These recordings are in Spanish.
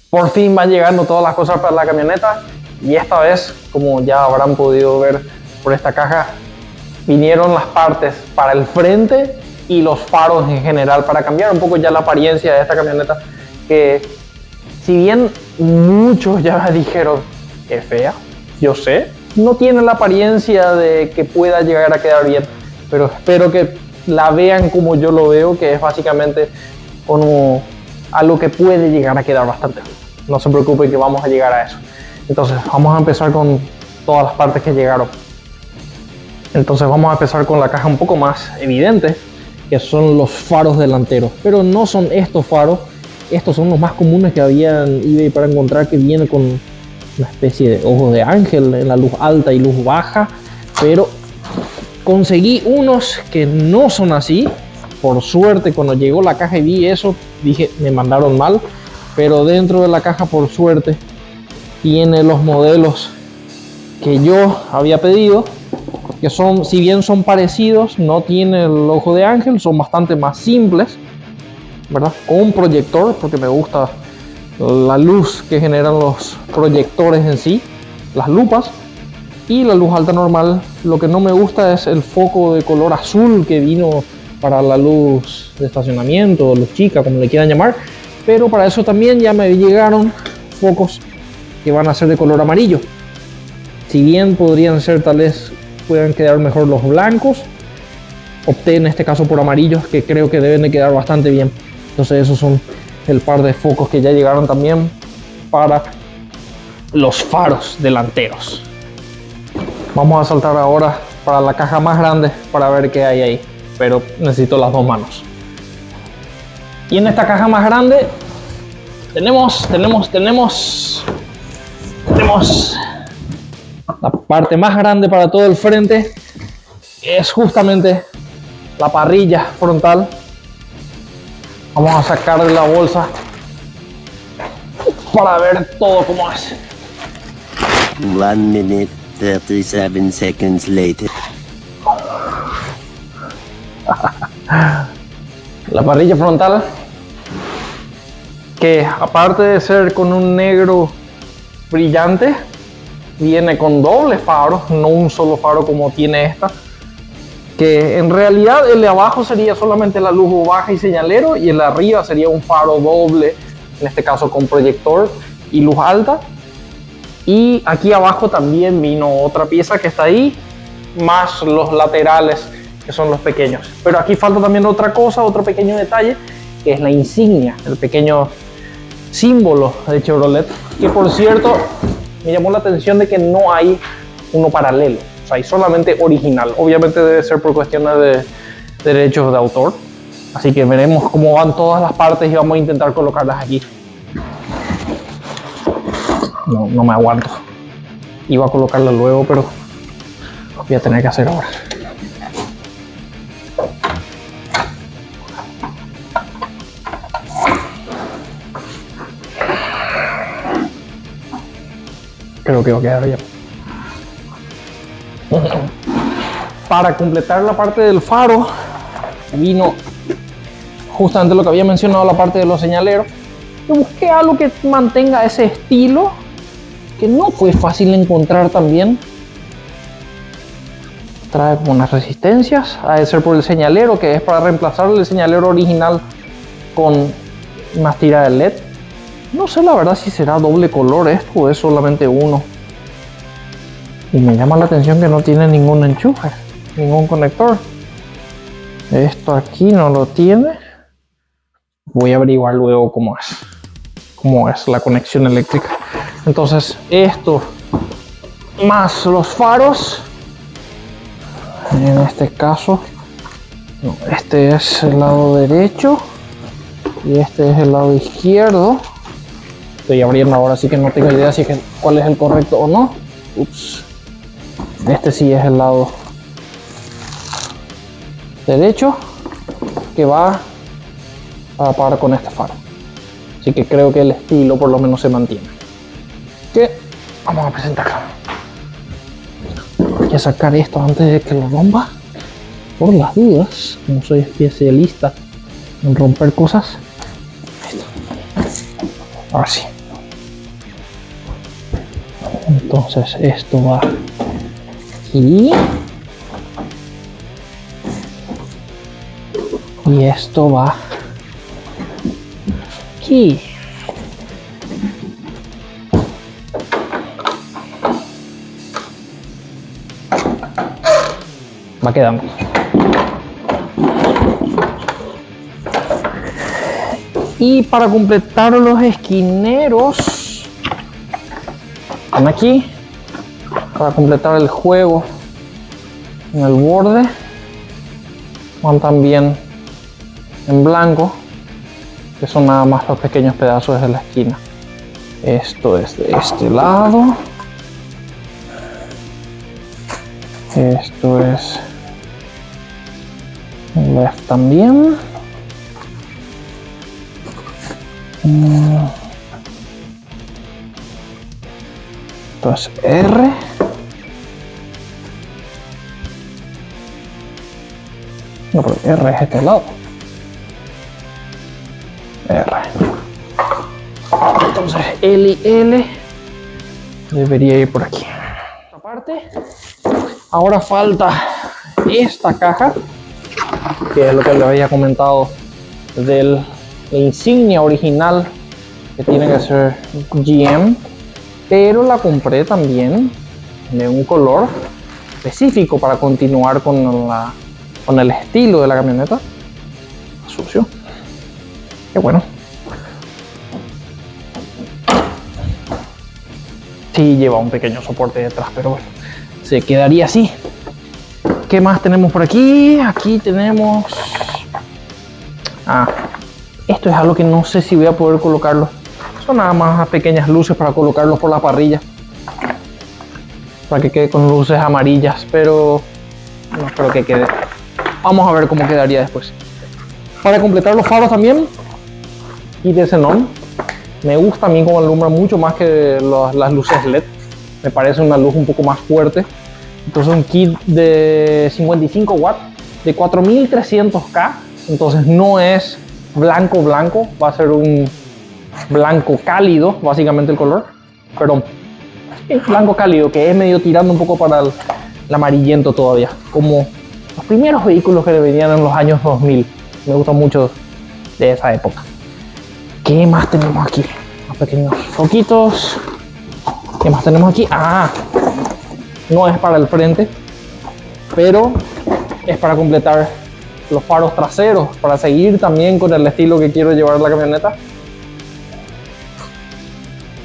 Por fin van llegando todas las cosas para la camioneta y esta vez, como ya habrán podido ver por esta caja, vinieron las partes para el frente y los faros en general para cambiar un poco ya la apariencia de esta camioneta, que si bien muchos ya me dijeron que es fea, yo sé, no tiene la apariencia de que pueda llegar a quedar bien, pero espero que la vean como yo lo veo, que es básicamente como algo que puede llegar a quedar bastante bien. No se preocupen que vamos a llegar a eso. Entonces vamos a empezar con todas las partes que llegaron. Entonces vamos a empezar con la caja un poco más evidente, que son los faros delanteros, pero no son estos faros. Estos son los más comunes que había en eBay para encontrar, que viene con una especie de ojos de ángel en la luz alta y luz baja, pero conseguí unos que no son así. Por suerte, cuando llegó la caja y vi eso, dije, me mandaron mal, pero dentro de la caja, por suerte, tiene los modelos que yo había pedido, que son, si bien son parecidos, no tienen el ojo de ángel, son bastante más simples, ¿verdad? Con un proyector, porque me gusta la luz que generan los proyectores en sí, las lupas, y la luz alta normal. Lo que no me gusta es el foco de color azul que vino para la luz de estacionamiento, luz chica, como le quieran llamar, pero para eso también ya me llegaron focos que van a ser de color amarillo. Si bien podrían ser, tal vez puedan quedar mejor los blancos, opté en este caso por amarillos, que creo que deben de quedar bastante bien. Entonces esos son el par de focos que ya llegaron también para los faros delanteros. Vamos a saltar ahora para la caja más grande para ver qué hay ahí, pero necesito las dos manos. Y en esta caja más grande tenemos la parte más grande para todo el frente, que es justamente la parrilla frontal. Vamos a sacar de la bolsa para ver todo cómo es. 1 minute 37 seconds later. La parrilla frontal, que aparte de ser con un negro brillante, viene con doble faro, no un solo faro como tiene esta, que en realidad el de abajo sería solamente la luz baja y señalero, y el de arriba sería un faro doble, en este caso con proyector y luz alta. Y aquí abajo también vino otra pieza que está ahí, más los laterales, que son los pequeños. Pero aquí falta también otra cosa, otro pequeño detalle, que es la insignia, el pequeño símbolo de Chevrolet, que por cierto me llamó la atención de que no hay uno paralelo, o sea, hay solamente original. Obviamente debe ser por cuestiones de derechos de autor, así que veremos cómo van todas las partes y vamos a intentar colocarlas aquí. No me aguanto, iba a colocarla luego, pero voy a tener que hacer ahora. Creo que va a quedar bien. Para completar la parte del faro, vino justamente lo que había mencionado, la parte de los señaleros. Yo busqué algo que mantenga ese estilo, que no fue fácil encontrar también. Trae como unas resistencias, ha de ser por el señalero, que es para reemplazar el señalero original con unas tiras de LED. No sé la verdad si será doble color esto o es solamente uno. Y me llama la atención que no tiene ningún enchufe, ningún conector. Esto aquí no lo tiene. Voy a averiguar luego cómo es la conexión eléctrica. Entonces esto más los faros, en este caso no, este es el lado derecho y este es el lado izquierdo. Estoy abriendo ahora, así que no tengo idea si cuál es el correcto o no. Ups. Este sí es el lado derecho, que va a par con este faro. Así que creo que el estilo por lo menos se mantiene. Que vamos a presentarlo. Voy a sacar esto antes de que lo rompa, por las dudas, como soy especialista en romper cosas. Ahora sí. Entonces esto va aquí. Y esto va aquí. Va quedando. Y para completar los esquineros, van aquí. Para completar el juego en el borde, van también en blanco, que son nada más los pequeños pedazos de la esquina. Esto es de este lado. Esto es left también. Esto es R. No, pero R es este lado. R. Entonces L y L debería ir por aquí. Aparte, ahora falta esta caja, que es lo que les había comentado de la insignia original, que tiene que ser GM, pero la compré también de un color específico para continuar con el estilo de la camioneta. Sucio. Qué bueno. Sí, lleva un pequeño soporte detrás, pero bueno, se quedaría así. ¿Qué más tenemos por aquí? Aquí tenemos... esto es algo que no sé si voy a poder colocarlo. Son nada más pequeñas luces para colocarlos por la parrilla, para que quede con luces amarillas, pero no espero que quede. Vamos a ver cómo quedaría después. Para completar los faros también, y de xenón. Me gusta a mí como alumbra mucho más que las luces LED. Me parece una luz un poco más fuerte. Entonces un kit de 55 watts de 4300K. Entonces no es blanco blanco, va a ser un blanco cálido, básicamente el color. Pero es blanco cálido, que es medio tirando un poco para el amarillento todavía. Como los primeros vehículos que venían en los años 2000. Me gusta mucho de esa época. ¿Qué más tenemos aquí? Unos pequeños foquitos. ¿Qué más tenemos aquí? No es para el frente, pero es para completar los faros traseros, para seguir también con el estilo que quiero llevar la camioneta.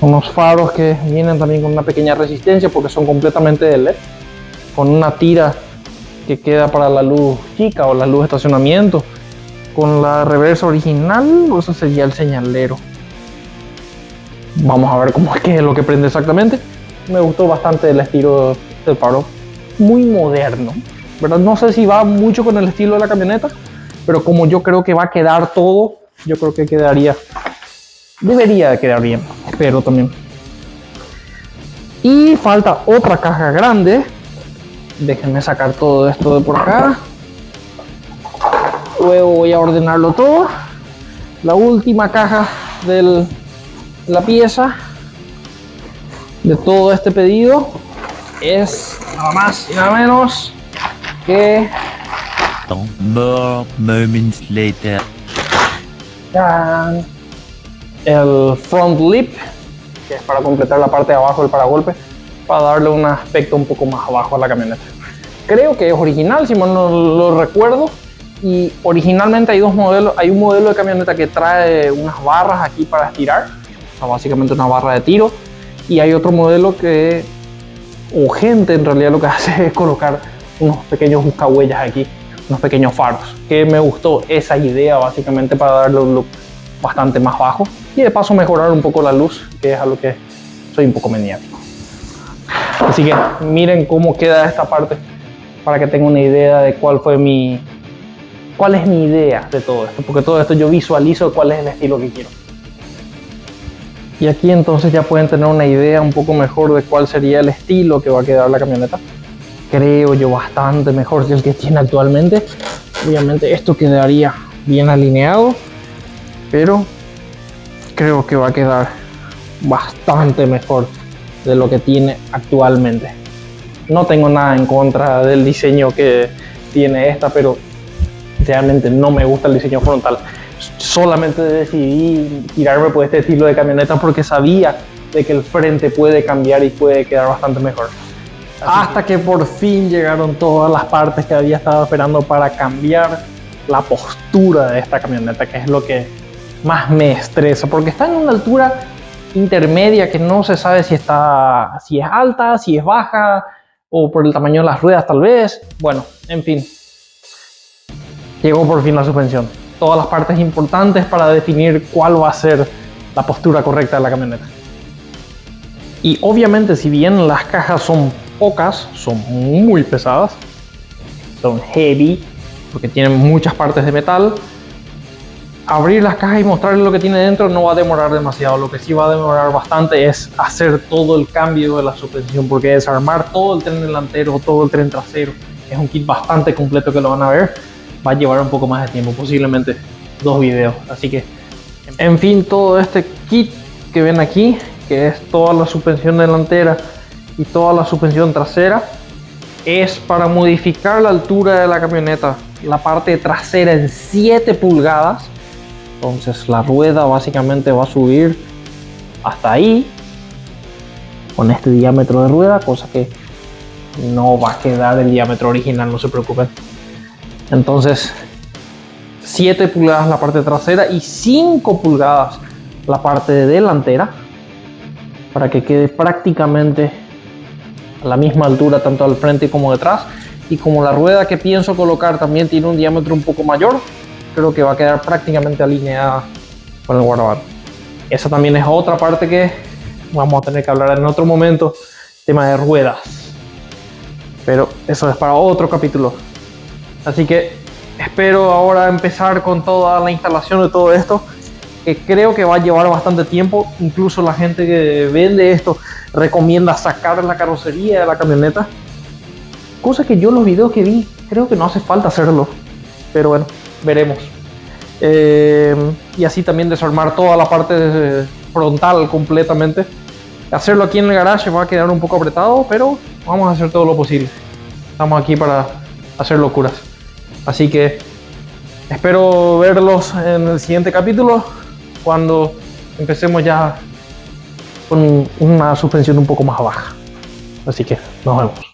Unos faros que vienen también con una pequeña resistencia porque son completamente de LED, con una tira que queda para la luz chica o la luz de estacionamiento. Con la reversa original, eso sería el señalero. Vamos a ver cómo es que es lo que prende exactamente. Me gustó bastante el estilo del faro, muy moderno, ¿verdad? No sé si va mucho con el estilo de la camioneta, pero como yo creo que va a quedar todo, yo creo que debería de quedar bien, espero también. Y falta otra caja grande. Déjenme sacar todo esto de por acá. Luego voy a ordenarlo todo. La última caja de la pieza de todo este pedido es nada más y nada menos que More moments later. el front lip, que es para completar la parte de abajo del paragolpe, para darle un aspecto un poco más abajo a la camioneta. Creo que es original, si mal no lo recuerdo. Y originalmente hay dos modelos. Hay un modelo de camioneta que trae unas barras aquí para estirar, o sea, básicamente una barra de tiro. Y hay otro modelo que, o gente en realidad lo que hace es colocar unos pequeños buscahuellas aquí, unos pequeños faros, que me gustó esa idea básicamente para darle un look bastante más bajo y de paso mejorar un poco la luz, que es a lo que soy un poco maniático. Así que miren cómo queda esta parte para que tengan una idea de cuál es mi idea de todo esto, porque todo esto yo visualizo cuál es el estilo que quiero. Y aquí entonces ya pueden tener una idea un poco mejor de cuál sería el estilo que va a quedar la camioneta. Creo yo bastante mejor que el que tiene actualmente. Obviamente esto quedaría bien alineado, pero creo que va a quedar bastante mejor de lo que tiene actualmente. No tengo nada en contra del diseño que tiene esta, pero realmente no me gusta el diseño frontal. Solamente decidí tirarme por este estilo de camioneta porque sabía de que el frente puede cambiar y puede quedar bastante mejor. Hasta que por fin llegaron todas las partes que había estado esperando para cambiar la postura de esta camioneta, que es lo que más me estresa, porque está en una altura intermedia que no se sabe si es alta, si es baja, o por el tamaño de las ruedas tal vez. Bueno, en fin, llegó por fin la suspensión. Todas las partes importantes para definir cuál va a ser la postura correcta de la camioneta. Y obviamente, si bien las cajas son pocas, son muy pesadas, son heavy, porque tienen muchas partes de metal, abrir las cajas y mostrarles lo que tiene dentro no va a demorar demasiado. Lo que sí va a demorar bastante es hacer todo el cambio de la suspensión, porque desarmar todo el tren delantero, todo el tren trasero, es un kit bastante completo que lo van a ver, va a llevar un poco más de tiempo, posiblemente 2 videos. Así que, en fin, todo este kit que ven aquí, que es toda la suspensión delantera y toda la suspensión trasera, es para modificar la altura de la camioneta, la parte trasera en 7 pulgadas. Entonces la rueda básicamente va a subir hasta ahí con este diámetro de rueda, cosa que no va a quedar el diámetro original, no se preocupen. Entonces 7 pulgadas la parte trasera y 5 pulgadas la parte delantera, para que quede prácticamente a la misma altura tanto al frente como detrás. Y como la rueda que pienso colocar también tiene un diámetro un poco mayor, creo que va a quedar prácticamente alineada con el guardabarro. Esa también es otra parte que vamos a tener que hablar en otro momento, tema de ruedas, pero eso es para otro capítulo. Así que espero ahora empezar con toda la instalación de todo esto, que creo que va a llevar bastante tiempo. Incluso la gente que vende esto recomienda sacar la carrocería de la camioneta, cosa que yo en los videos que vi creo que no hace falta hacerlo, pero bueno, veremos. Y así también desarmar toda la parte frontal completamente. Hacerlo aquí en el garage va a quedar un poco apretado, pero vamos a hacer todo lo posible. Estamos aquí para hacer locuras. Así que espero verlos en el siguiente capítulo, cuando empecemos ya con una suspensión un poco más baja. Así que nos vemos.